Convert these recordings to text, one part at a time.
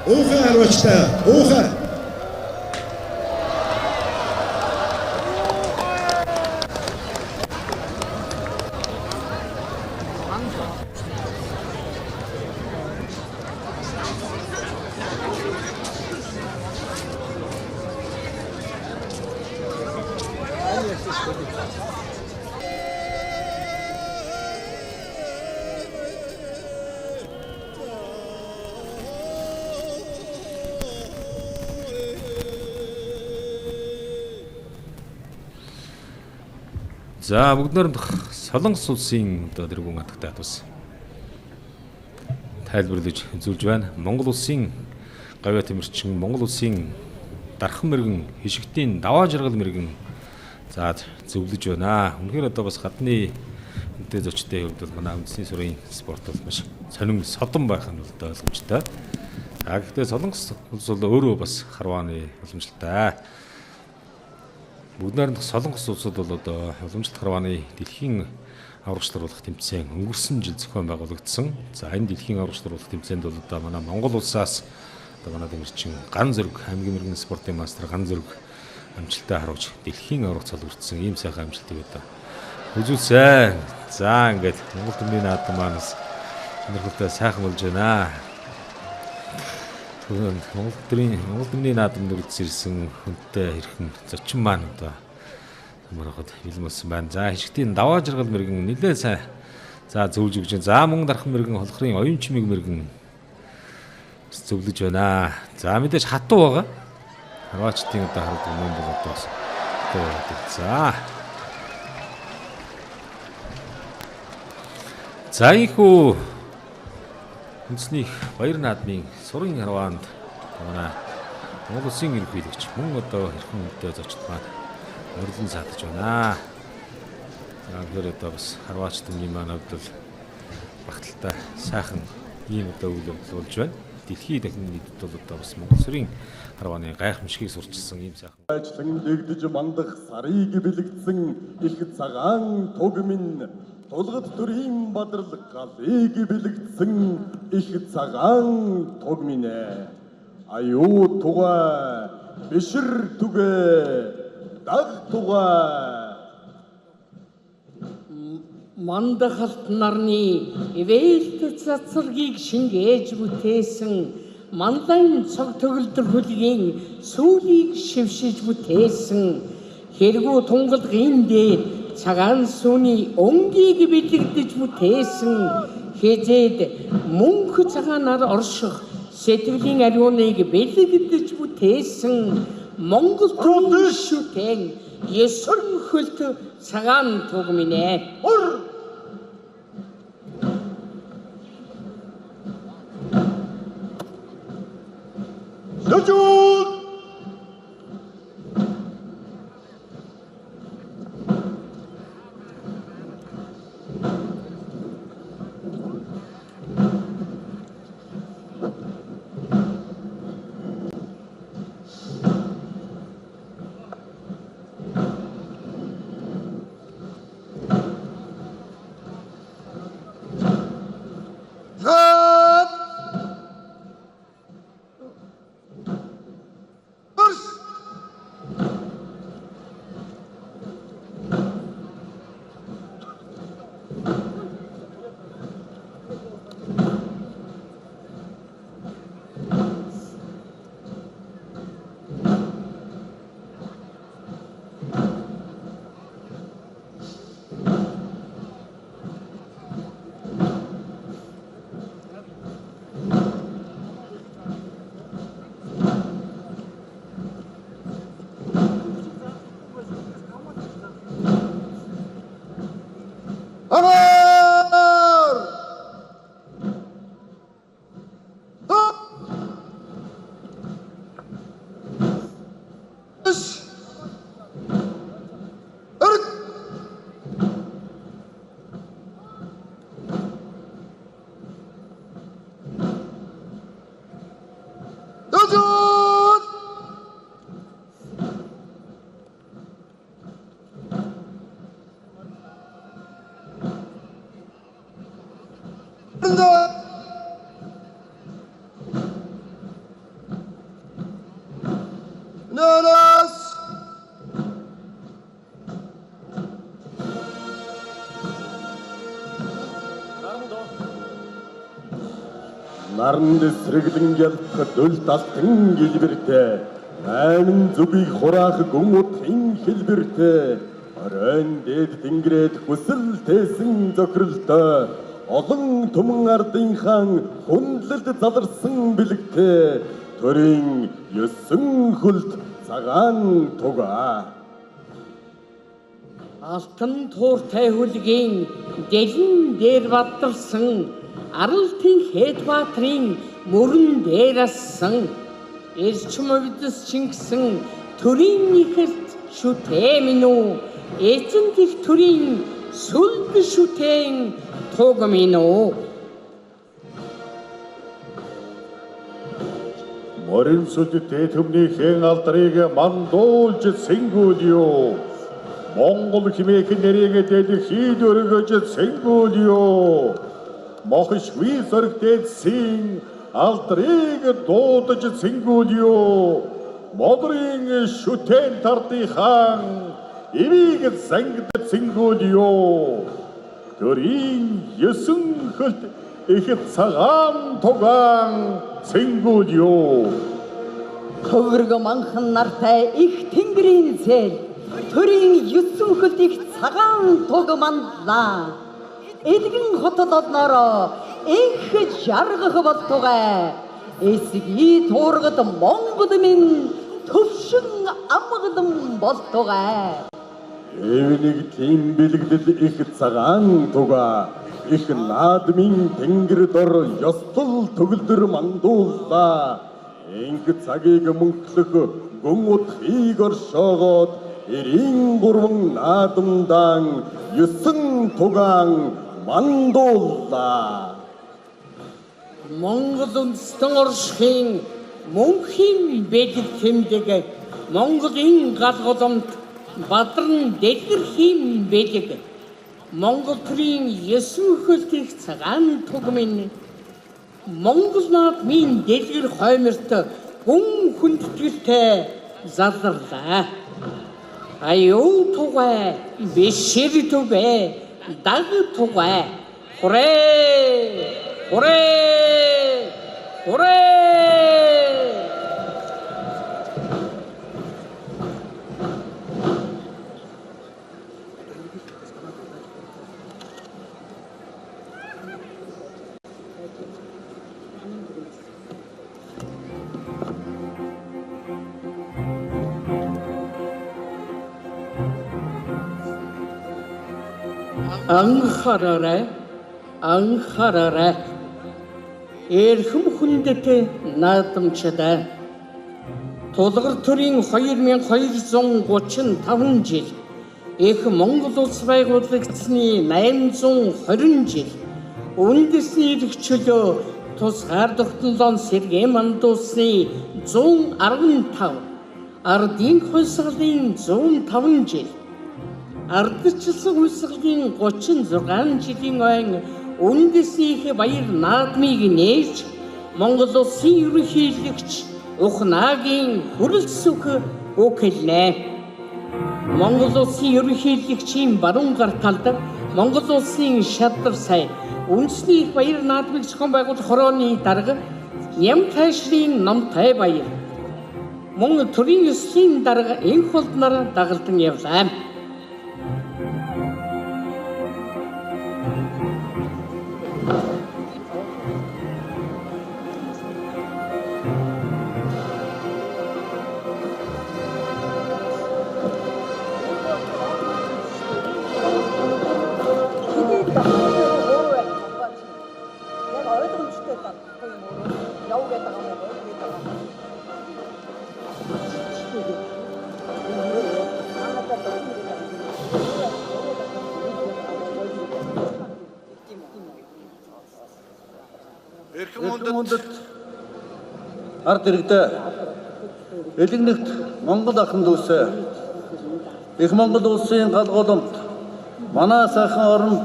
Уухай харуулжтай. Уухай. За бүгд найрамдах Солонгос улсын одоо тэргүүн хатагтай тус тайлбарлаж үзүүлж байна. Монгол улсын гавьяа тэмэрчин, Монгол улсын дархан мэрэгэн, хишигтийн даваа жаргал мэрэгэн за зөвлөж байна. Үнэхээр одоо бас гадны үнэтэй зочдын хувьд бол манай үндэсний сурын спорт бол маш сонин содон байх нь бол ойлгомжтой. Гэхдээ Солонгос улс бол өөрөө бас харвааны уламжлалтай. Бүгд найрамдах Солонгос улсууд бол одоо уламжлалт харвааны дэлхийн аврагчлуулах тэмцээн өнгөрсөн жил зохион байгуулагдсан. За энэ дэлхийн аврагчлуулах тэмцээнд бол одоо манай Монгол улсаас одоо манай тэмэрчин ган зөрөг хамгийн мэрэгэн спортын мастер ган зөрөг амжилттай харуулж дэлхийн аврагт цолгордсон ийм сайхан амжилтыг одоо үзүүлсэн. За ингээд Монгол төмний наадам маань өнөрхөлтэй сайхан болж байна. Монгол төмний наадамд үзсэн хүнтэй хэрхэн зочин маань одоо мөрөхөд бэлмэлсэн байна. За хишгтийн даваа жаргал мэрэгэн нэлээд сайн за зөвлөж өгч. За мөн дархан мэрэгэн холхрын оюун чимэг мэрэгэн зөвлөж байна. За мэдээж хатуу байгаа. Харваачдын одоо хардаг юм бол одоо бас за. За ийхүү үндэсний баяр наадмын сурын харваанд манай Монгол улсын ерөнхийлөгч мөн одоо хэрхэн үнэтэй зочд маань урьдчилан саатаж байна. За тэр одоо бас харваач төмний маань хувьд багталтай сайхан ийм одоо үйл явдал болж байна. Дэлхийн дахин нийтэд бол одоо бас Монгол сүрийн харвааны гайхамшигыг сурчилсан ийм сайхан ажлан дэгдэж мандах сарыг бэлэгдсэн их цагаан туг минь тулгад төрийн бадрал галыг бэлэгдсэн их цагаан туг минь аюу тугай бишэр түгэ даг тугай мандахалт нарны ивэлт цацргийг шингээж бүтээсэн мандайн цог төгөлдөр хөлгийн сүүлийг шившиж бүтээсэн хэрэгүү тунгалгын дээр цагаан сүүний өнгийг бэлэгдэж бүтээсэн хэзээд мөнх цагаанаар орших сэтгэлийн ариуныг бэлэгдэж бүтээсэн Монгол төмний шүтэн Есүрэн хөлт цагаан туг минь Лажууд наранд сэргэлэн ялах дөлт алтан гэлбэртэй айман зүгийг хураах гүн утгын хэлбэртэй оройн дээд тэнгэрээд хүсэл тээсэн зохиролтой олон түмэн ардынхан хүндлэлд заларсан бэлэгтэй төрийн 9 хөлт цагаан тугаа алтан тууртай хөлгийн дэлэн дээр бадалсан аралтын хэд баатрын мөрөн дээр ассан эрчим увдас чингсэн төрийн нэхэлт шүтээ минь үү эзэн гих төрийн сүлд шүтэн туг минь үү морин сүлдтэй төмнийхэн алдрыг мандуулж сэнгүүлё Монгол химээх нэрийг дэлхийд өргөж сэнгүүлё мохшгүй сөрөгтэйсэн алдрыг дуудаж сэнгүүлё модрын шүтэн тартыхан эвийг сангад сэнгүүлё төрийн 9 хөлт их цагаан тугаан сэнгүүлё Хөвөрг манхан нартай их тэнгэрийн зээл төрийн 9 хөлт их цагаан туг манлаа эдгэн хотод одноороо их жаргах болтугай эсги туургад Монгол минь төвшин амгалан болтугай эвнийг тийм бэлэгдэл их цагаан тугаа их наадмын тэнгэр дор ёстол төгөлдөр мандууллаа инг цагийг мөнхлөх гүн утгыг оршоогоод 93 наадамдан 9 тугаан мандууллаа Монгол үндэстэн оршихын мөнхийн бэлэг тэмдэг Монголын гал голомт бадран дэлгэрхийн бэлэг Монгол төрийн 9 хөлт их цагаан туг минь Монгол наадмын дэлгэр хойморт гүн хүндэтгэлтэй залрлаа аюу тугай бишэр тугай даг тугай хүрээ анхаараарай эрхэм хүндэт наадамчдаа тулгар төрийн 2235 жил их Монгол улс байгуулагдсны 820 жил үндэсний эрх чөлөө тусгаар тогтнолон сэргээн мандуулсны 115 ардын хувьсгалын 105 жил ардчилсан хувьсгалын 36 жилийн ойн үндэснийх баяр наадмыг нээж Монгол улсын ерөнхийлөгч Ухнагийн хүрэлцэх өгүүлнэ. Монгол улсын ерөнхийлөгчийн баруун гар талд Монгол улсын шадар сая үндэсний баяр наадмыг зохион байгуулах хорооны дарга Нямтайшрын Намтай баяр мөн төрийн ёслолын дарга энх болдноор дагалдан явлаа. Ард иргэдээ элэгнэгт Монгол ахын дүүсээ их Монгол улсын гал голомт манай сайхан оронд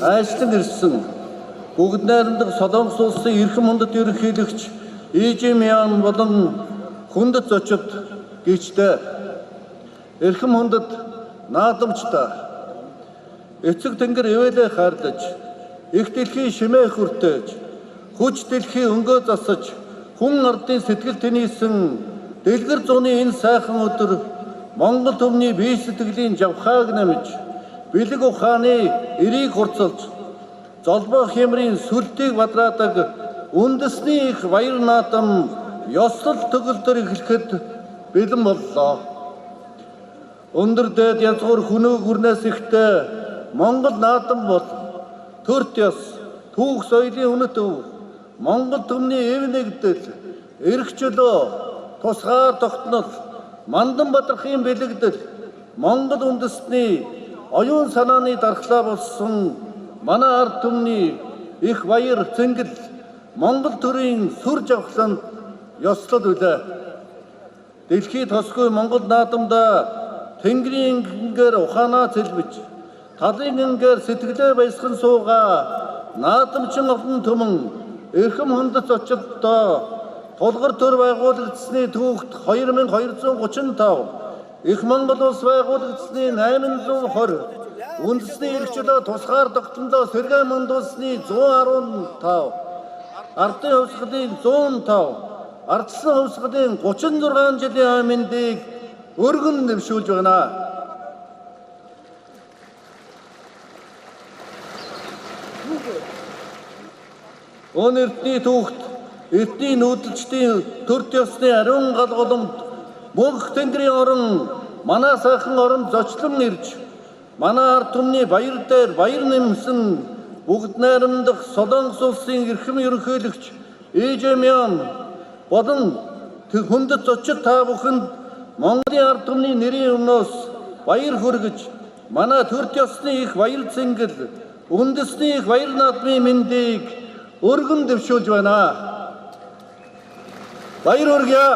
айшлан ирсэн бүгд найрамдах Солонгос улсын эрхэм хүндэт ерөнхийлөгч Ижимян болон хүндэт зочид гихчтэй эрхэм хүндэт наадамчтай эцэг тэнгэр ивэлээ хаарлаж их дэлхийн шимээ хүртээж хүч дэлхий өнгөө засаж хүн ардын сэтгэл тэнийсэн дэлгэр зууны энэ сайхан өдөр Монгол түмний бие сэтгэлийн жавхааг намж бэлэг ухааны эрийг хурцалж золбоо хямрын сүлтийг бадраадаг үндэсний их баяр наадам ёслол төгөлдөр эхлэхэд бэлэн боллоо. Өндөр дээд язгуур хүнөө гүрнээс ихтэй Монгол наадам бол төрт ёс түүх соёлын үнэт өв Монгол түмний эв нэгдэл эрх чөлөө тусгаар тогтнол мандан бадрахын бэлэгдэл Монгол үндэстний оюун санааны дархлаа болсон манай ард түмний их баяр цэнгэл Монгол төрийн сүр жавхланд ёслол үлээ. Дэлхий тосгүй Монгол наадамда Тэнгэрийн гингээр ухаанаа цэлбэж талын гингээр сэтгэлээ баясган суугаа наадамчин олон түмэн эрхэм хүндэт очилдоо тулгар төр байгуулагдсны түүхт 2235 их Монгол улс байгуулагдсны 820 үндэсний эрх чөлөө тусгаар тогтнолоо сэргээн мандуулсны 115 ардын хувьсгалын 105 ардсан хувьсгалын 36 жилийн аминдыг өргөн дэвшүүлж байна. Өн эртний түүхт эртний нүүдэлчдийн төр ёсны ариун галголомд мөнх тэнгэрийн орон манай сайхан оронд зочлон ирж манай ард түмний баяр дээр баяр нэмсэн бүгд найрамдах Солонгос улсын эрхэм ерөнхийлөгч Ижемян болон хүндэт зочид та бүхэнд Монголын ард түмний нэрийн өмнөөс баяр хүргэж манай төрт ёсны их баяр цэнгэл үндэсний их баяр наадмын мэндийг өргөн дэвшүүлж байна. Баяр хүргье.